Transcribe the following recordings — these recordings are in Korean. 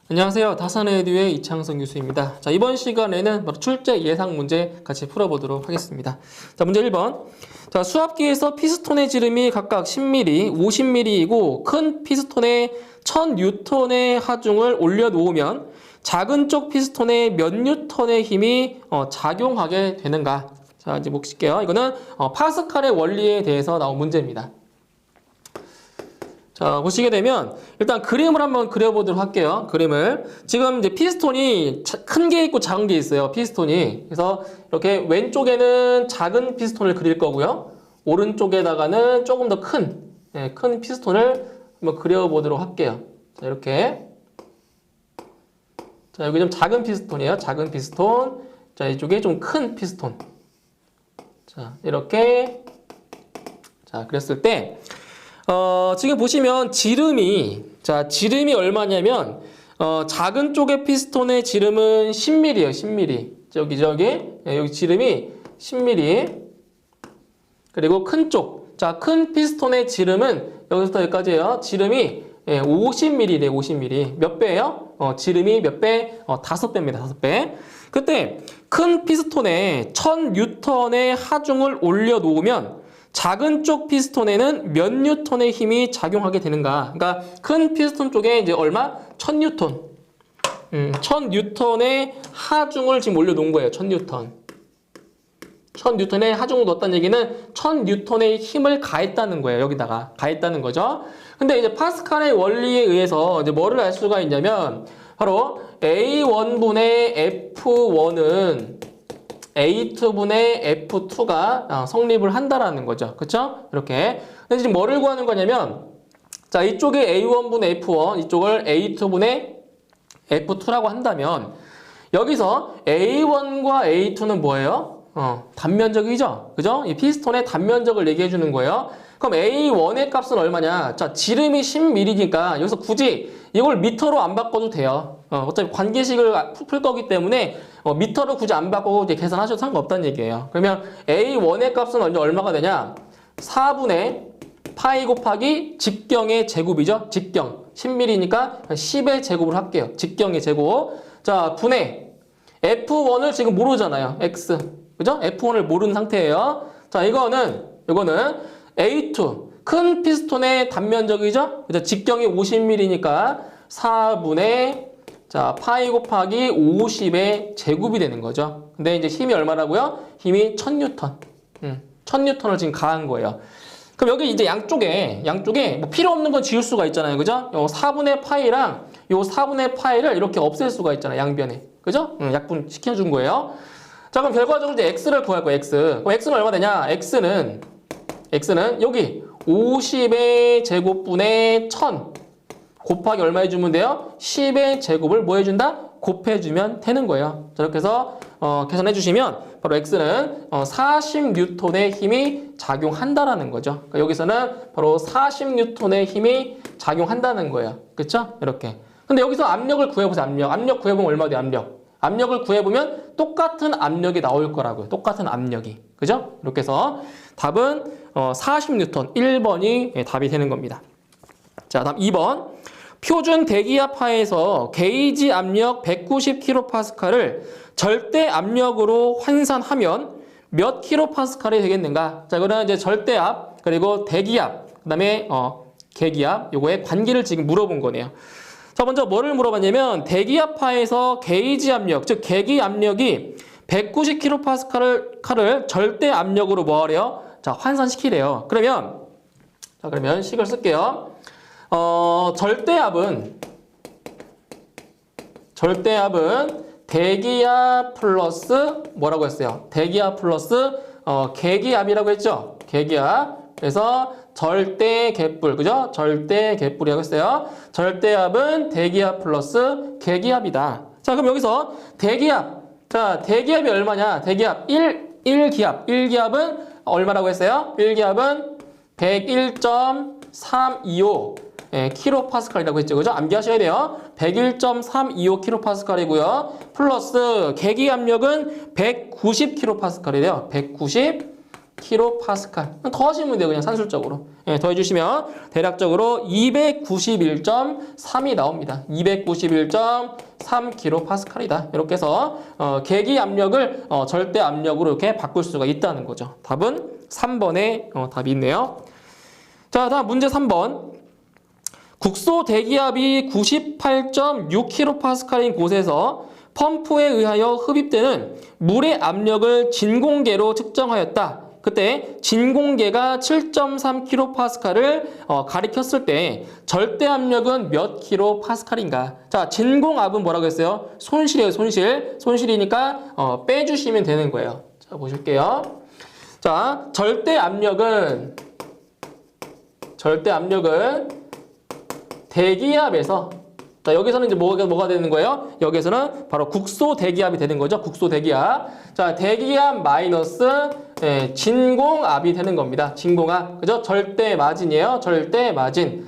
안녕하세요. 다산에듀의 이창성 교수입니다. 자, 이번 시간에는 바로 출제 예상 문제 같이 풀어보도록 하겠습니다. 자, 문제 1번. 자, 수압기에서 피스톤의 지름이 각각 10mm, 50mm이고 큰 피스톤에 1000N의 하중을 올려놓으면 작은 쪽 피스톤에 몇 뉴턴의 힘이 작용하게 되는가? 자, 이제 볼게요. 이거는 파스칼의 원리에 대해서 나온 문제입니다. 자, 보시게 되면 일단 그림을 한번 그려보도록 할게요. 그림을. 지금 이제 피스톤이 큰 게 있고 작은 게 있어요. 피스톤이. 그래서 이렇게 왼쪽에는 작은 피스톤을 그릴 거고요. 오른쪽에다가는 조금 더 큰 피스톤을 한번 그려보도록 할게요. 자, 이렇게. 자, 여기 좀 작은 피스톤이에요. 작은 피스톤. 자, 이쪽에 좀 큰 피스톤. 자, 이렇게. 자, 그랬을 때 지금 보시면 지름이 얼마냐면 작은 쪽의 피스톤의 지름은 10mm예요. 10mm. 여기 지름이 10mm. 그리고 큰 쪽. 자, 큰 피스톤의 지름은 여기서부터 여기까지예요. 지름이 50mm래. 50mm. 몇 배예요? 지름이 몇 배? 5배입니다. 5배. 그때 큰 피스톤에 1000N의 하중을 올려 놓으면 작은 쪽 피스톤에는 몇 뉴턴의 힘이 작용하게 되는가? 그러니까 큰 피스톤 쪽에 이제 얼마? 1000N. 1000N의 하중을 지금 올려놓은 거예요. 1000N. 1000N의 하중을 넣었다는 얘기는 1000N의 힘을 가했다는 거예요. 여기다가 가했다는 거죠. 근데 이제 파스칼의 원리에 의해서 이제 뭐를 알 수가 있냐면 바로 A1분의 F1은 A2분의 F2가 성립을 한다라는 거죠. 그쵸? 이렇게. 근데 지금 뭐를 구하는 거냐면, 자, 이쪽에 A1분의 F1, 이쪽을 A2분의 F2라고 한다면, 여기서 A1과 A2는 뭐예요? 단면적이죠? 그죠? 이 피스톤의 단면적을 얘기해 주는 거예요. 그럼 A1의 값은 얼마냐? 자, 지름이 10mm니까 여기서 굳이 이걸 미터로 안 바꿔도 돼요. 어차피 관계식을 풀 거기 때문에 미터로 굳이 안 바꾸고 이제 계산하셔도 상관없다는 얘기예요. 그러면 A1의 값은 얼마가 되냐? 4분의 파이 곱하기 직경의 제곱이죠. 직경. 10mm니까 10의 제곱을 할게요. 직경의 제곱. 자, 분의 F1을 지금 모르잖아요. X. 그죠? F1을 모르는 상태예요. 자, 이거는 A2. 큰 피스톤의 단면적이죠? 그죠? 직경이 50mm니까 4분의 자, 파이 곱하기 50의 제곱이 되는 거죠. 근데 이제 힘이 얼마라고요? 힘이 1000N. 1000N을 지금 가한 거예요. 그럼 여기 이제 양쪽에 뭐 필요 없는 건 지울 수가 있잖아요. 그죠? 요 4분의 파이랑 요 4분의 파이를 이렇게 없앨 수가 있잖아요. 양변에. 그죠? 약분 시켜준 거예요. 자, 그럼 결과적으로 이제 x를 구할 거예요. x. 그럼 x는 얼마 되냐? x는 여기 50의 제곱분의 1000 곱하기 얼마 해주면 돼요? 10의 제곱을 뭐 해준다? 곱해주면 되는 거예요. 자, 이렇게 해서 계산해 주시면 바로 x는 40N의 힘이 작용한다라는 거죠. 그러니까 여기서는 바로 40N의 힘이 작용한다는 거예요. 그렇죠? 이렇게. 근데 여기서 압력을 구해보세요. 압력 구해보면 얼마 돼요? 압력을 구해보면 똑같은 압력이 나올 거라고요. 똑같은 압력이. 그죠? 이렇게 해서 답은 40N 1번이 답이 되는 겁니다. 자, 다음 2번. 표준 대기압 하에서 게이지 압력 190kPa를 절대 압력으로 환산하면 몇 kPa이 되겠는가? 자, 이거는 이제 절대압, 그리고 대기압, 그 다음에 계기압, 요거의 관계를 지금 물어본 거네요. 자, 먼저 뭐를 물어봤냐면 대기압 하에서 게이지 압력, 즉 계기 압력이 190kPa를 절대 압력으로 뭐 하래요? 자, 환산시키래요. 그러면 식을 쓸게요. 절대압은 대기압 플러스 뭐라고 했어요? 대기압 플러스 계기압이라고 했죠? 계기압. 그래서 절대개뿔, 그죠? 절대개뿔이라고 했어요. 절대압은 대기압 플러스 계기압이다. 자, 그럼 여기서 대기압. 자, 대기압이 얼마냐? 대기압 1기압은 얼마라고 했어요? 1기압은 101.325 kPa이라고 했죠. 그죠? 암기하셔야 돼요. 101.325 kPa이고요. 플러스 계기압력은 190 kPa이래요. 190 킬로파스칼. 더하시면 돼요. 그냥 산술적으로. 예, 더해주시면 대략적으로 291.3이 나옵니다. 291.3 킬로파스칼이다. 이렇게 해서 계기 압력을 절대 압력으로 이렇게 바꿀 수가 있다는 거죠. 답은 3번에 답이 있네요. 자, 다음 문제 3번. 국소 대기압이 98.6kPa인 곳에서 펌프에 의하여 흡입되는 물의 압력을 진공계로 측정하였다. 그때 진공계가 7.3kPa를 가리켰을 때 절대 압력은 몇 kPa인가? 자, 진공압은 뭐라고 했어요? 손실이에요, 손실. 손실이니까 빼주시면 되는 거예요. 자, 보실게요. 자, 절대 압력은 대기압에서, 자, 여기서는 이제 뭐가 되는 거예요? 여기서는 바로 국소 대기압이 되는 거죠. 국소 대기압. 자, 대기압 마이너스 진공압이 되는 겁니다. 진공압. 그죠? 절대 마진이에요. 절대 마진.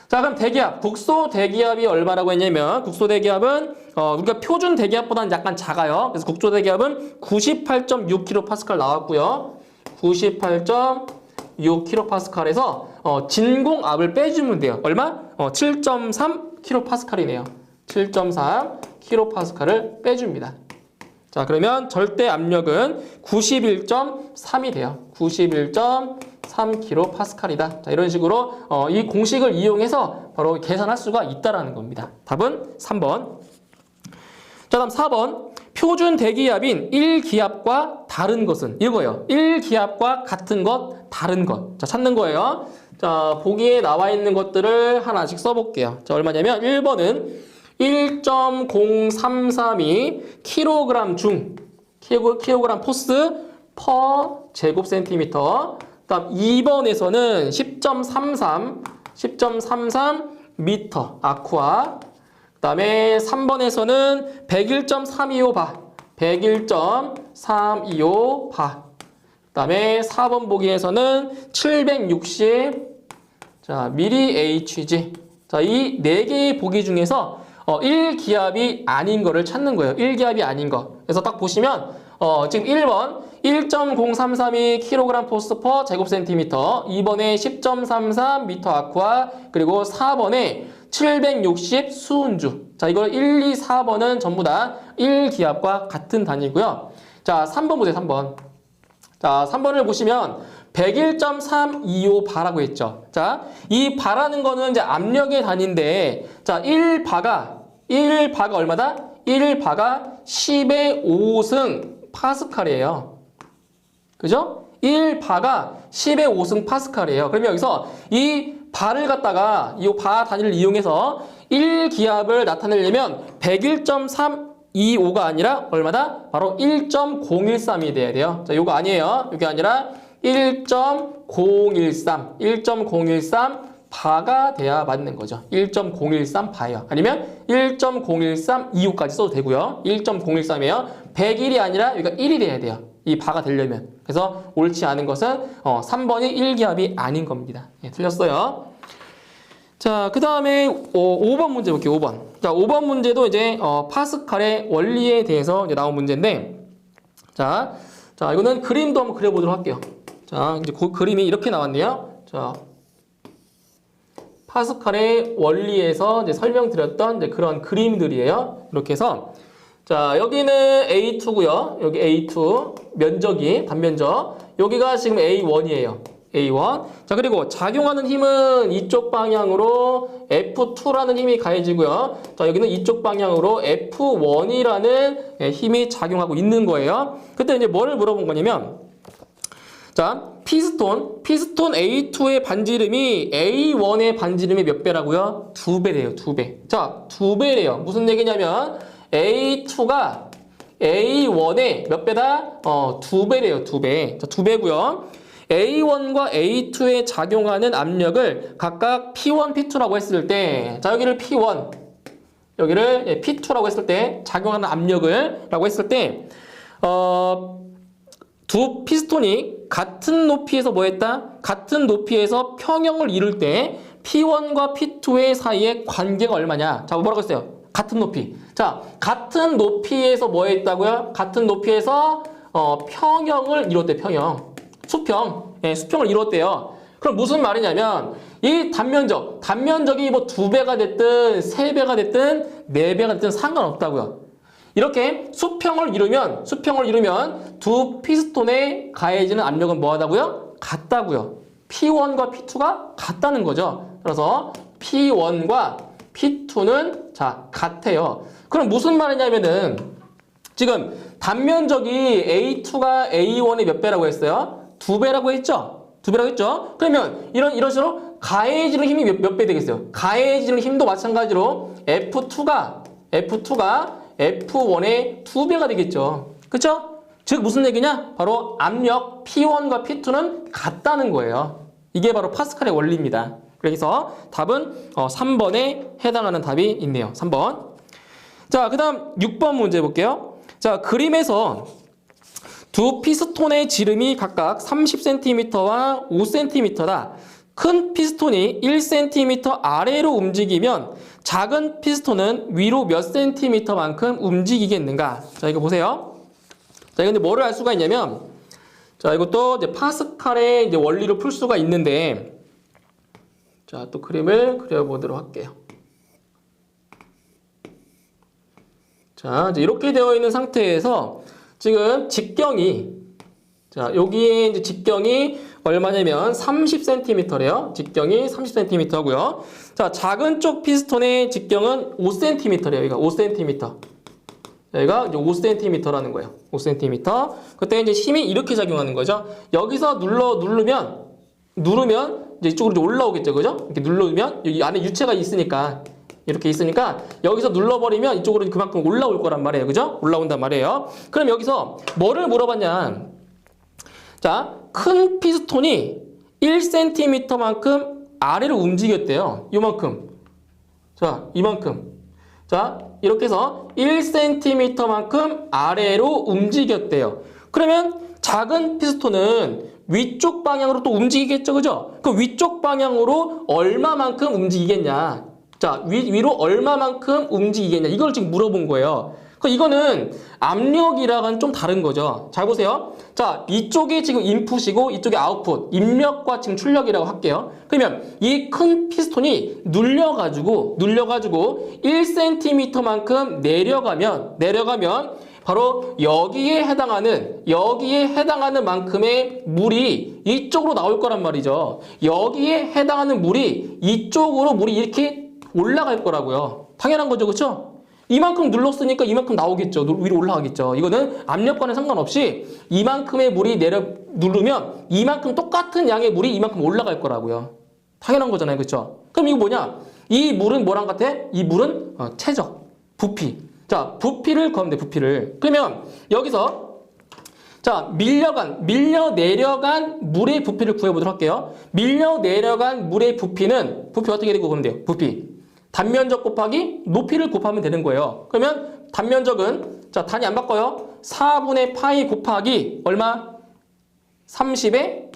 자, 그럼 대기압. 국소 대기압이 얼마라고 했냐면, 국소 대기압은, 우리가 표준 대기압보다는 약간 작아요. 그래서 국소 대기압은 98.6kPa 나왔고요. 98.6kPa에서 진공압을 빼주면 돼요. 얼마? 7.3kPa이네요. 7.3kPa를 빼줍니다. 자, 그러면 절대 압력은 91.3이 돼요. 91.3kPa이다. 자, 이런 식으로 이 공식을 이용해서 바로 계산할 수가 있다라는 겁니다. 답은 3번. 자, 다음 4번. 표준 대기압인 1기압과 다른 것은 이거예요. 1기압과 같은 것, 다른 것. 자, 찾는 거예요. 자, 보기에 나와 있는 것들을 하나씩 써볼게요. 자, 얼마냐면 1번은 1.0332 kg 중, kg 포스 퍼 제곱센티미터. 다음 2번에서는 10.33 미터 아쿠아. 그 다음에 3번에서는 101.325 바, 101.325 바. 그 다음에 4번 보기에서는 760 미리 HG. 자, 이 4개의 보기 중에서 1기압이 아닌 거를 찾는 거예요. 1기압이 아닌 거. 그래서 딱 보시면 지금 1번 1.0332 kg 포스 퍼 제곱센티미터, 2번에 10.33 미터 아쿠아, 그리고 4번에 760 수은주. 자, 이걸 1, 2, 4번은 전부 다 1기압과 같은 단위고요. 자, 3번 보세요, 3번. 자, 3번을 보시면 101.325 바라고 했죠. 자, 이 바라는 거는 이제 압력의 단위인데, 자, 1바가 얼마다? 1바가 10의 5승 파스칼이에요. 그죠? 1바가 10의 5승 파스칼이에요. 그러면 여기서 이 바를 갖다가 이 바 단위를 이용해서 1기압을 나타내려면 101.325가 아니라 얼마다? 바로 1.013이 돼야 돼요. 자, 요거 아니에요. 이게 아니라 1.013 바가 돼야 맞는 거죠. 1.013 바예요. 아니면 1.01325까지 써도 되고요. 1.013이에요. 101이 아니라 여기가 1이 돼야 돼요. 이 바가 되려면. 그래서 옳지 않은 것은 3번이 1기압이 아닌 겁니다. 예, 틀렸어요. 자, 그 다음에 5번 문제 볼게요. 5번. 자, 5번 문제도 이제 파스칼의 원리에 대해서 이제 나온 문제인데, 자, 이거는 그림도 한번 그려보도록 할게요. 자, 이제 그 그림이 이렇게 나왔네요. 자, 파스칼의 원리에서 이제 설명드렸던 이제 그런 그림들이에요. 이렇게 해서, 자, 여기는 A2고요. 여기 A2 면적이 단면적. 여기가 지금 A1이에요. A1. 자, 그리고 작용하는 힘은 이쪽 방향으로 F2라는 힘이 가해지고요. 자, 여기는 이쪽 방향으로 F1이라는 힘이 작용하고 있는 거예요. 그때 이제 뭐를 물어본 거냐면, 자, 피스톤 A2의 반지름이 A1의 반지름이 몇 배라고요? 2배래요, 2배. 자, 2배래요. 무슨 얘기냐면 A2가 A1의 몇 배다? 2배래요, 2배. 자, 2배고요. A1과 A2에 작용하는 압력을 각각 P1, P2라고 했을 때, 자, 여기를 P1, 여기를 P2라고 했을 때, 작용하는 압력을 라고 했을 때, 두 피스톤이 같은 높이에서 뭐 했다? 같은 높이에서 평형을 이룰 때 P1과 P2의 사이의 관계가 얼마냐? 자, 뭐라고 했어요? 같은 높이. 자, 같은 높이에서 뭐 했다고요? 같은 높이에서 평형을 이뤘대, 평형. 수평을 이뤘대요. 그럼 무슨 말이냐면 이 단면적이 뭐 2배가 됐든 3배가 됐든 4배가 됐든 상관없다고요. 이렇게 수평을 이루면 두 피스톤에 가해지는 압력은 뭐하다고요? 같다고요. P1과 P2가 같다는 거죠. 그래서 P1과 P2는 자 같아요. 그럼 무슨 말이냐면은 지금 단면적이 A2가 A1의 몇 배라고 했어요? 2배라고 했죠? 2배라고 했죠? 그러면 이런 식으로 가해지는 힘이 몇 배 되겠어요? 가해지는 힘도 마찬가지로 F2가 F1의 2배가 되겠죠. 그쵸? 즉 무슨 얘기냐? 바로 압력 P1과 P2는 같다는 거예요. 이게 바로 파스칼의 원리입니다. 그래서 답은 3번에 해당하는 답이 있네요. 3번. 자, 그 다음 6번 문제 볼게요. 자, 그림에서 두 피스톤의 지름이 각각 30cm와 5cm다. 큰 피스톤이 1cm 아래로 움직이면 작은 피스톤은 위로 몇 cm만큼 움직이겠는가? 자, 이거 보세요. 자, 이거 근데 뭐를 알 수가 있냐면, 자, 이것도 이제 파스칼의 이제 원리로 풀 수가 있는데, 자, 또 그림을 그려보도록 할게요. 자, 이제 이렇게 되어 있는 상태에서 지금 직경이, 자, 여기에 이제 직경이 얼마냐면 30cm래요. 직경이 30cm고요. 자, 작은 쪽 피스톤의 직경은 5cm래요. 여기가 5cm. 여기가 이제 5cm라는 거예요. 5cm. 그때 이제 힘이 이렇게 작용하는 거죠. 여기서 누르면 이제 이쪽으로 이제 올라오겠죠. 그죠? 이렇게 누르면 여기 안에 유체가 있으니까 이렇게 있으니까 여기서 눌러버리면 이쪽으로 그만큼 올라올 거란 말이에요. 그죠? 올라온단 말이에요. 그럼 여기서 뭐를 물어봤냐? 자, 큰 피스톤이 1cm만큼 아래로 움직였대요. 요만큼. 자, 이만큼. 자, 이렇게 해서 1cm만큼 아래로 움직였대요. 그러면 작은 피스톤은 위쪽 방향으로 또 움직이겠죠. 그죠? 그 위쪽 방향으로 얼마만큼 움직이겠냐. 자, 위로 얼마만큼 움직이겠냐. 이걸 지금 물어본 거예요. 이거는 압력이랑은 좀 다른 거죠. 잘 보세요. 자, 이쪽이 지금 인풋이고 이쪽이 아웃풋, 입력과 지금 출력이라고 할게요. 그러면 이 큰 피스톤이 눌려가지고 1cm만큼 내려가면 바로 여기에 해당하는 만큼의 물이 이쪽으로 나올 거란 말이죠. 여기에 해당하는 물이 이쪽으로 물이 이렇게 올라갈 거라고요. 당연한 거죠. 그렇죠? 이만큼 눌렀으니까 이만큼 나오겠죠. 위로 올라가겠죠. 이거는 압력과는 상관없이 이만큼의 물이 누르면 이만큼 똑같은 양의 물이 이만큼 올라갈 거라고요. 당연한 거잖아요. 그렇죠? 그럼 이거 뭐냐? 이 물은 뭐랑 같아? 이 물은 최적, 부피. 자, 부피를 구하면 돼. 부피를. 그러면 여기서 자, 밀려 내려간 물의 부피를 구해보도록 할게요. 밀려 내려간 물의 부피는 어떻게 되고 그러면 돼요? 부피. 단면적 곱하기 높이를 곱하면 되는 거예요. 그러면 단면적은 자, 단위 안 바꿔요. 4분의 파이 곱하기 얼마? 30의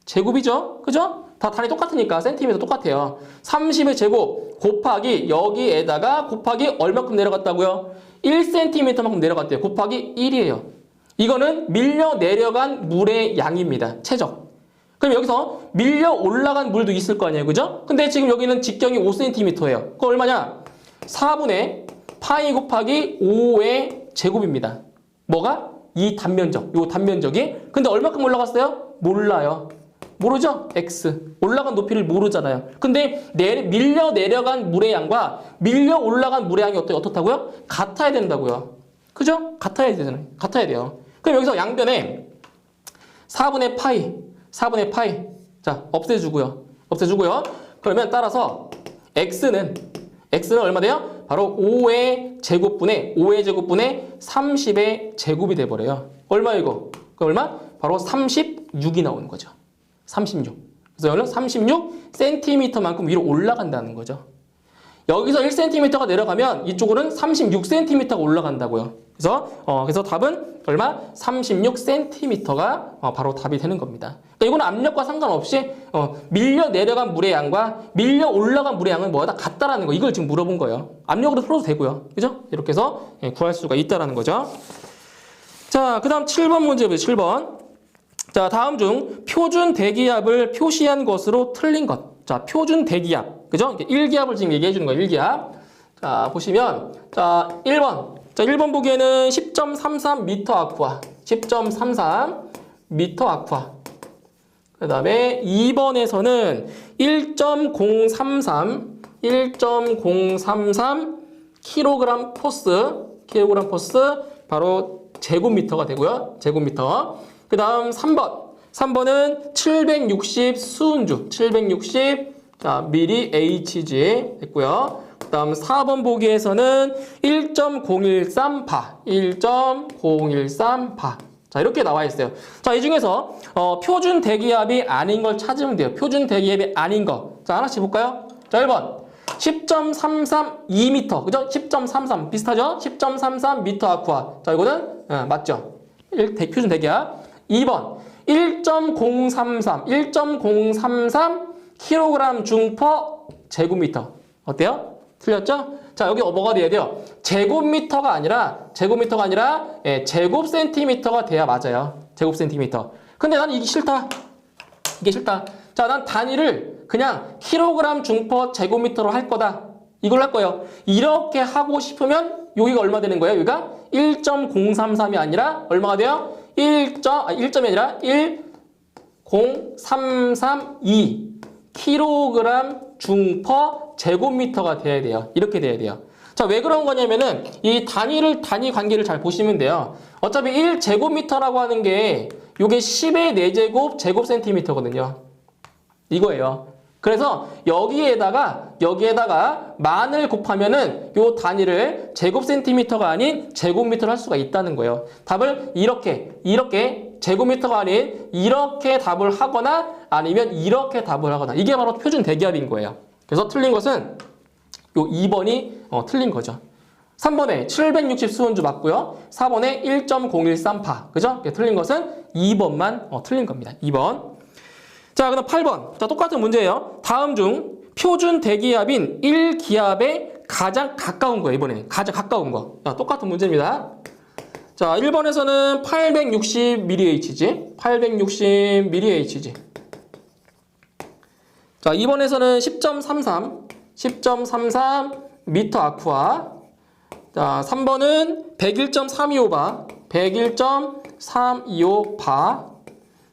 제곱이죠. 그죠? 다 단위 똑같으니까 센티미터 똑같아요. 30의 제곱 곱하기 여기에다가 곱하기 얼마큼 내려갔다고요? 1cm만큼 내려갔대요. 곱하기 1이에요. 이거는 밀려 내려간 물의 양입니다. 최적. 그럼 여기서 밀려 올라간 물도 있을 거 아니에요. 그죠? 근데 지금 여기는 직경이 5cm예요. 그거 얼마냐? 4분의 파이 곱하기 5의 제곱입니다. 뭐가? 이 단면적. 요 단면적이. 근데 얼마큼 올라갔어요? 몰라요. 모르죠? X. 올라간 높이를 모르잖아요. 근데 밀려 내려간 물의 양과 밀려 올라간 물의 양이 어떻다고요? 같아야 된다고요. 그죠? 같아야 돼요. 그럼 여기서 양변에 4분의 파이. 자, 없애주고요. 그러면 따라서 X는 얼마 돼요? 바로 5의 제곱분의 30의 제곱이 돼버려요. 얼마 이거? 그 얼마? 바로 36이 나오는 거죠. 36. 그래서 여기는 36cm만큼 위로 올라간다는 거죠. 여기서 1cm가 내려가면 이쪽으로는 36cm가 올라간다고요. 그래서 답은 얼마? 36cm가 바로 답이 되는 겁니다. 그러니까 이거는 압력과 상관없이 밀려 내려간 물의 양과 밀려 올라간 물의 양은 뭐다? 같다라는 거. 이걸 지금 물어본 거예요. 압력으로 풀어도 되고요. 그죠? 이렇게 해서 구할 수가 있다라는 거죠. 자, 그 다음 7번 문제 보세요. 7번. 자, 다음 중 표준 대기압을 표시한 것으로 틀린 것. 자, 표준 대기압. 그죠? 1기압을 지금 얘기해 주는 거예요. 1기압. 자, 보시면 자, 1번. 자, 1번 보기에는 10.33m 아쿠아. 10.33m 아쿠아. 그다음에 2번에서는 1.033 kg 포스 바로 제곱미터가 되고요. 제곱미터. 그다음 3번은 760 수은주 760 자, 미리 HG 됐고요. 그다음 4번 보기에서는 1.013 바. 1.013 바. 자, 이렇게 나와 있어요. 자, 이 중에서 표준 대기압이 아닌 걸 찾으면 돼요. 표준 대기압이 아닌 거. 자, 하나씩 볼까요? 자, 1번. 10.332m. 그죠? 10.33 비슷하죠? 10.33m 아쿠아. 자, 이거는 맞죠? 표준 대기압. 2번. 1.033 kg 중 퍼 제곱미터. 어때요? 틀렸죠? 자, 여기 뭐가 돼야 돼요? 제곱미터가 아니라 제곱 센티미터가 돼야 맞아요. 제곱 센티미터. 근데 난 이게 싫다. 이게 싫다. 자, 난 단위를 그냥 킬로그램 중퍼 제곱미터로 할 거다. 이걸 할 거예요. 이렇게 하고 싶으면 여기가 얼마 되는 거예요? 여기가 1.033이 아니라 얼마가 돼요? 1점이 아니라 10332 킬로그램 중퍼 제곱미터가 돼야 돼요. 이렇게 돼야 돼요. 자, 왜 그런 거냐면은 이 단위 관계를 잘 보시면 돼요. 어차피 1제곱미터라고 하는 게 요게 10의 4제곱 제곱센티미터거든요. 이거예요. 그래서 여기에다가 만을 곱하면은 요 단위를 제곱센티미터가 아닌 제곱미터로 할 수가 있다는 거예요. 답을 이렇게 제곱미터가 아닌 이렇게 답을 하거나 아니면 이렇게 답을 하거나 이게 바로 표준 대기압인 거예요. 그래서 틀린 것은 요 2번이 틀린 거죠. 3번에 760 수은주 맞고요. 4번에 1.013 파. 그죠? 틀린 것은 2번만 틀린 겁니다. 2번. 자, 그다음 8번. 자, 똑같은 문제예요. 다음 중 표준 대기압인 1기압에 가장 가까운 거예요. 이번에는 가장 가까운 거. 자, 똑같은 문제입니다. 자, 1번에서는 860mHg. 860mHg. 자, 2번에서는 10.33m 아쿠아. 자, 3번은 101.325바. 101.325바.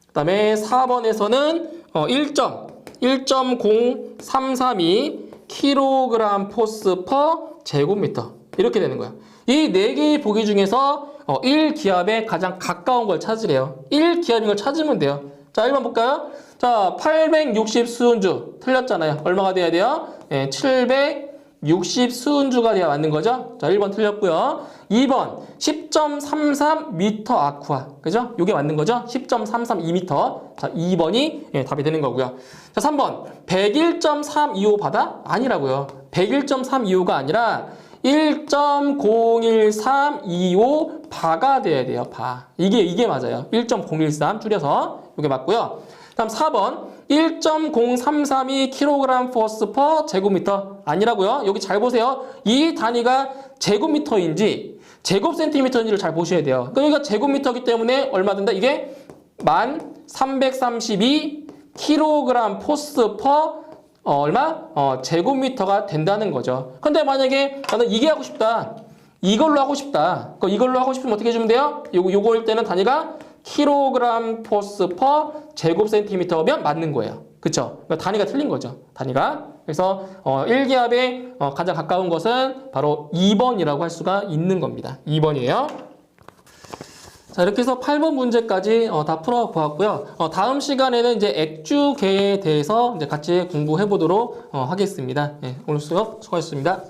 그 다음에 4번에서는 1.0332 kg 포스 퍼 제곱미터. 이렇게 되는 거예요. 이 4개의 보기 중에서 1기압에 가장 가까운 걸 찾으래요. 1기압인 걸 찾으면 돼요. 자, 1번 볼까요? 자, 860 수은주 틀렸잖아요. 얼마가 돼야 돼요? 760 수은주가 돼야 맞는 거죠? 자, 1번 틀렸고요. 2번 10.33m 아쿠아. 그죠? 이게 맞는 거죠? 10.332m. 자, 2번이 답이 되는 거고요. 자, 3번 101.325 바다? 아니라고요. 101.325가 아니라 1.01325 바가 돼야 돼요. 바. 이게 맞아요. 1.013 줄여서 이게 맞고요. 다음 4번 1.0332 kg 포스 퍼 제곱미터. 아니라고요. 여기 잘 보세요. 이 단위가 제곱미터인지 제곱센티미터인지를 잘 보셔야 돼요. 그러니까 여기가 제곱미터이기 때문에 얼마 된다? 이게 1332 kg 포스 퍼 제곱미터가 된다는 거죠. 근데 만약에 나는 이게 하고 싶다. 이걸로 하고 싶다. 이걸로 하고 싶으면 어떻게 해주면 돼요? 요거일 때는 단위가 킬로그램 포스 퍼 제곱센티미터면 맞는 거예요. 그쵸? 그러니까 단위가 틀린 거죠. 단위가. 그래서 1기압에 가장 가까운 것은 바로 2번이라고 할 수가 있는 겁니다. 2번이에요. 자, 이렇게 해서 8번 문제까지 다 풀어보았고요. 다음 시간에는 이제 액주계에 대해서 이제 같이 공부해 보도록 하겠습니다. 네, 오늘 수업 수고하셨습니다.